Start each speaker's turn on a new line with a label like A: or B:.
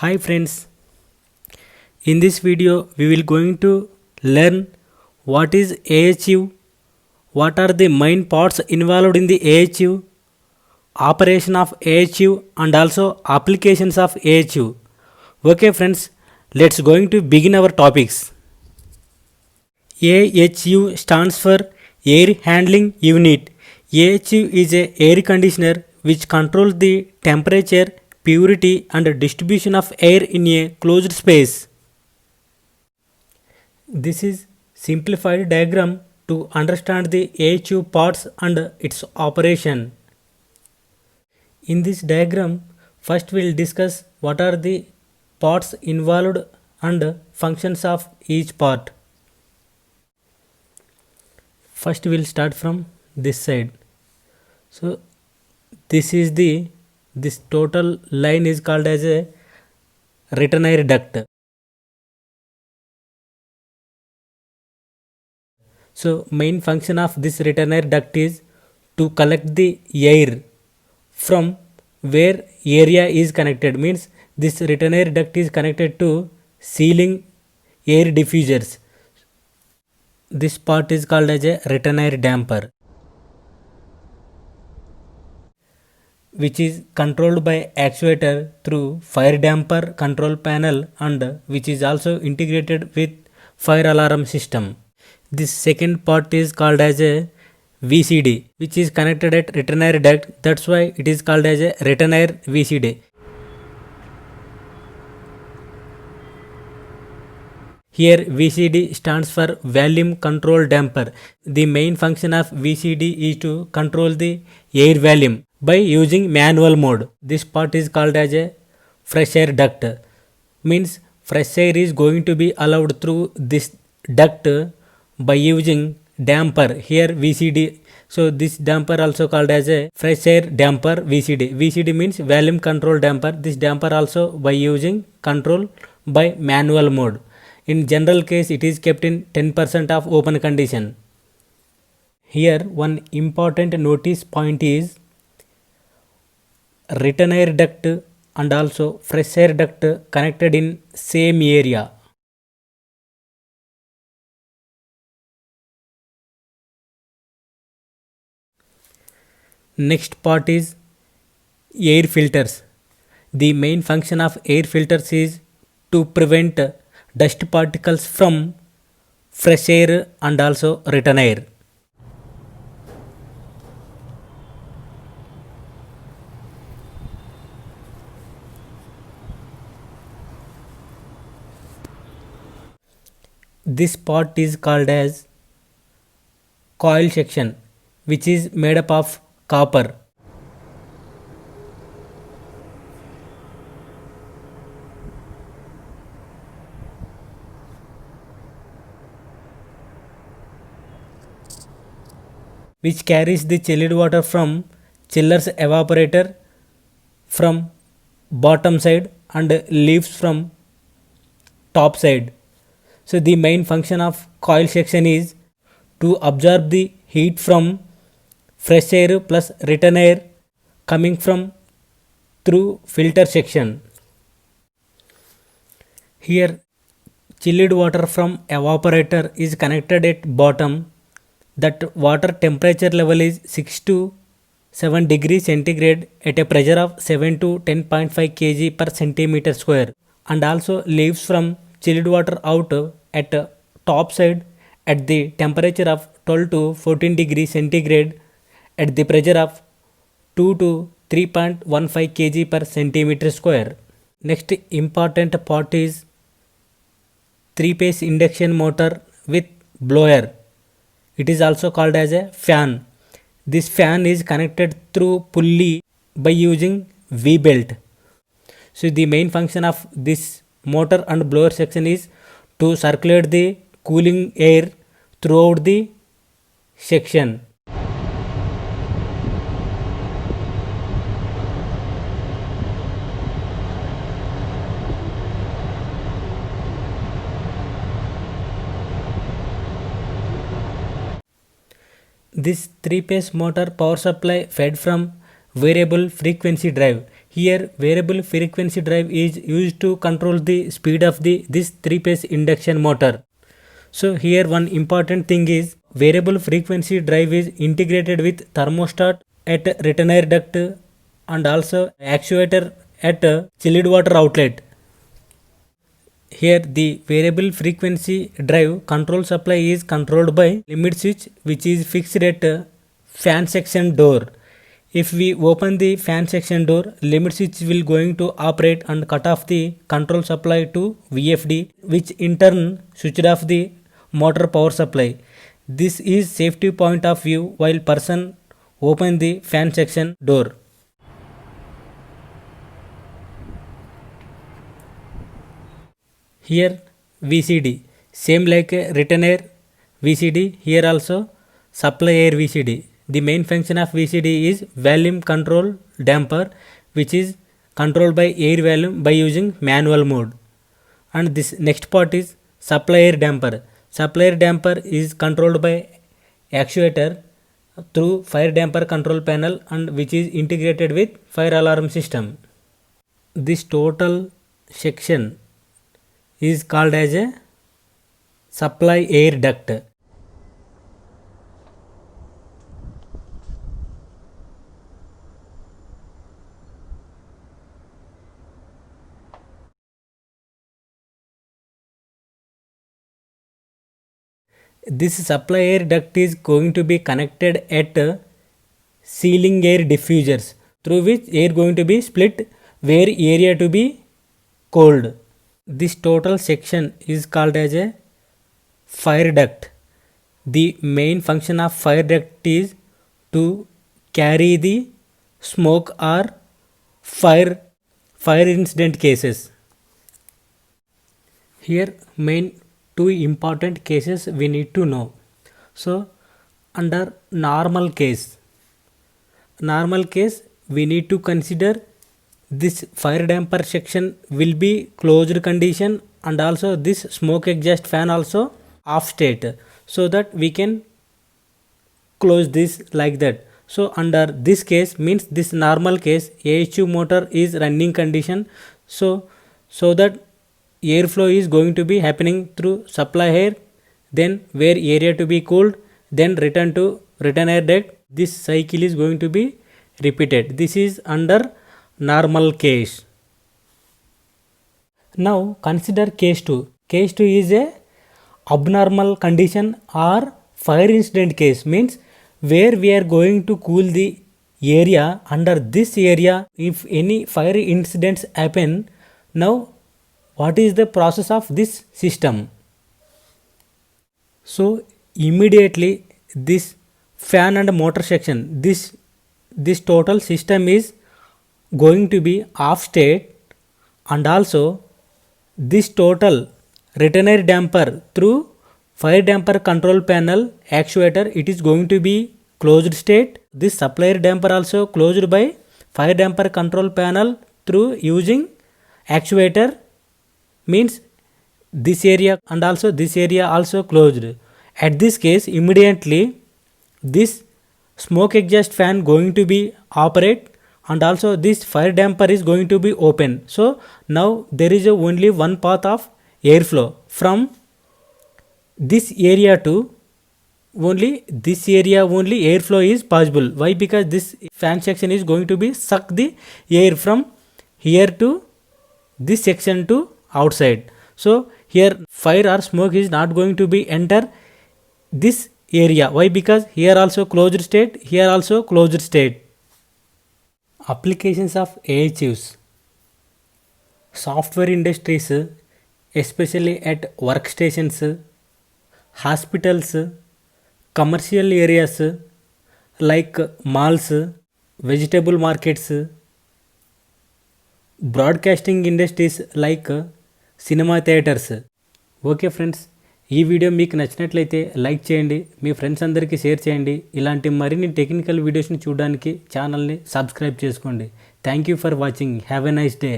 A: Hi friends, in this video we will going to learn what is AHU, what are the main parts involved in the AHU, operation of AHU and also applications of AHU. Okay friends, let's going to begin our topics. AHU stands for Air Handling Unit. AHU is a air conditioner which controls the temperature, purity and distribution of air in a closed space. This is simplified diagram to understand the AHU parts and its operation. In this diagram, first we will discuss what are the parts involved and functions of each part. First we will start from this side. So this total line is called as a return air duct. So main function of this return air duct is to collect the air from where area is connected, means this return air duct is connected to ceiling air diffusers. This part is called as a return air damper, which is controlled by actuator through fire damper control panel and which is also integrated with fire alarm system. This second part is called as a VCD, which is connected at return air duct. That's why it is called as a return air VCD. Here VCD stands for volume control damper. The main function of VCD is to control the air volume by using manual mode. This part is called as a fresh air duct. Means fresh air is going to be allowed through this duct by using damper, here VCD. So this damper also called as a fresh air damper VCD. VCD means volume control damper. This damper also by using control by manual mode. In general case it is kept in 10% of open condition. Here one important notice point is return air duct and also fresh air duct connected in same area. Next part is air filters. The main function of air filters is to prevent dust particles from fresh air and also return air. This part is called as coil section, which is made up of copper. Which carries the chilled water from chiller's evaporator from bottom side and leaves from top side. So the main function of coil section is to absorb the heat from fresh air plus return air coming from through filter section. Here chilled water from evaporator is connected at bottom. That water temperature level is 6 to 7 degrees centigrade at a pressure of 7 to 10.5 kg per centimeter square, and also leaves from chilled water out at top side at the temperature of 12 to 14 degrees centigrade at the pressure of 2 to 3.15 kg per centimeter square. Next important part is 3-phase induction motor with blower. It is also called as a fan. This fan is connected through pulley by using V-belt. So the main function of this motor and blower section is to circulate the cooling air throughout the section. This 3-phase motor power supply fed from variable frequency drive. Here variable frequency drive is used to control the speed of this 3-phase induction motor. So here one important thing is variable frequency drive is integrated with thermostat at return duct and also actuator at chilled water outlet. Here the variable frequency drive control supply is controlled by limit switch which is fixed at fan section door. If we open the fan section door, limit switch will going to operate and cut off the control supply to VFD, which in turn switched off the motor power supply. This is safety point of view while person open the fan section door. Here VCD, same like a return air VCD, here also supply air VCD. The main function of VCD is volume control damper which is controlled by air volume by using manual mode. And this next part is supply air damper. Supply air damper is controlled by actuator through fire damper control panel and which is integrated with fire alarm system. This total section is called as a supply air duct. This supply air duct is going to be connected at ceiling air diffusers through which air going to be split where area to be cold. This total section is called as a fire duct. The main function of fire duct is to carry the smoke or fire incident cases. Here main two important cases we need to know. So under normal case we need to consider this fire damper section will be closed condition and also this smoke exhaust fan also off state, so that we can close this like that. So under this case means this normal case AHU motor is running condition, so that airflow is going to be happening through supply air, then where area to be cooled, then return to return air duct. This cycle is going to be repeated. This is under normal case. Now consider case 2. Case 2 is a abnormal condition or fire incident case, means where we are going to cool the area. Under this area if any fire incidents happen, now what is the process of this system? So immediately this fan and motor section, this total system is going to be off state, and also this total return air damper through fire damper control panel actuator, it is going to be closed state. This supply air damper also closed by fire damper control panel through using actuator, means this area and also this area also closed. At this case immediately this smoke exhaust fan going to be operate and also this fire damper is going to be open. So now there is only one path of airflow from this area to only this area, only airflow is possible. Why? Because this fan section is going to be suck the air from here to this section to outside. So here fire or smoke is not going to be enter this area. Why? Because here also closed state, here also closed state. Applications of AHUs. Software industries, especially at workstations, hospitals, commercial areas like malls, vegetable markets, broadcasting industries like cinema theatres. Okay friends, ఈ video మీకు నచ్చినట్లయితే like చేయండి, మీ friends అందరికీ share చేయండి. ఇలాంటి మరిన్ని technical వీడియోస్ని చూడడానికి ఛానల్ని సబ్స్క్రైబ్ చేసుకోండి. Thank you for watching. Have a nice day.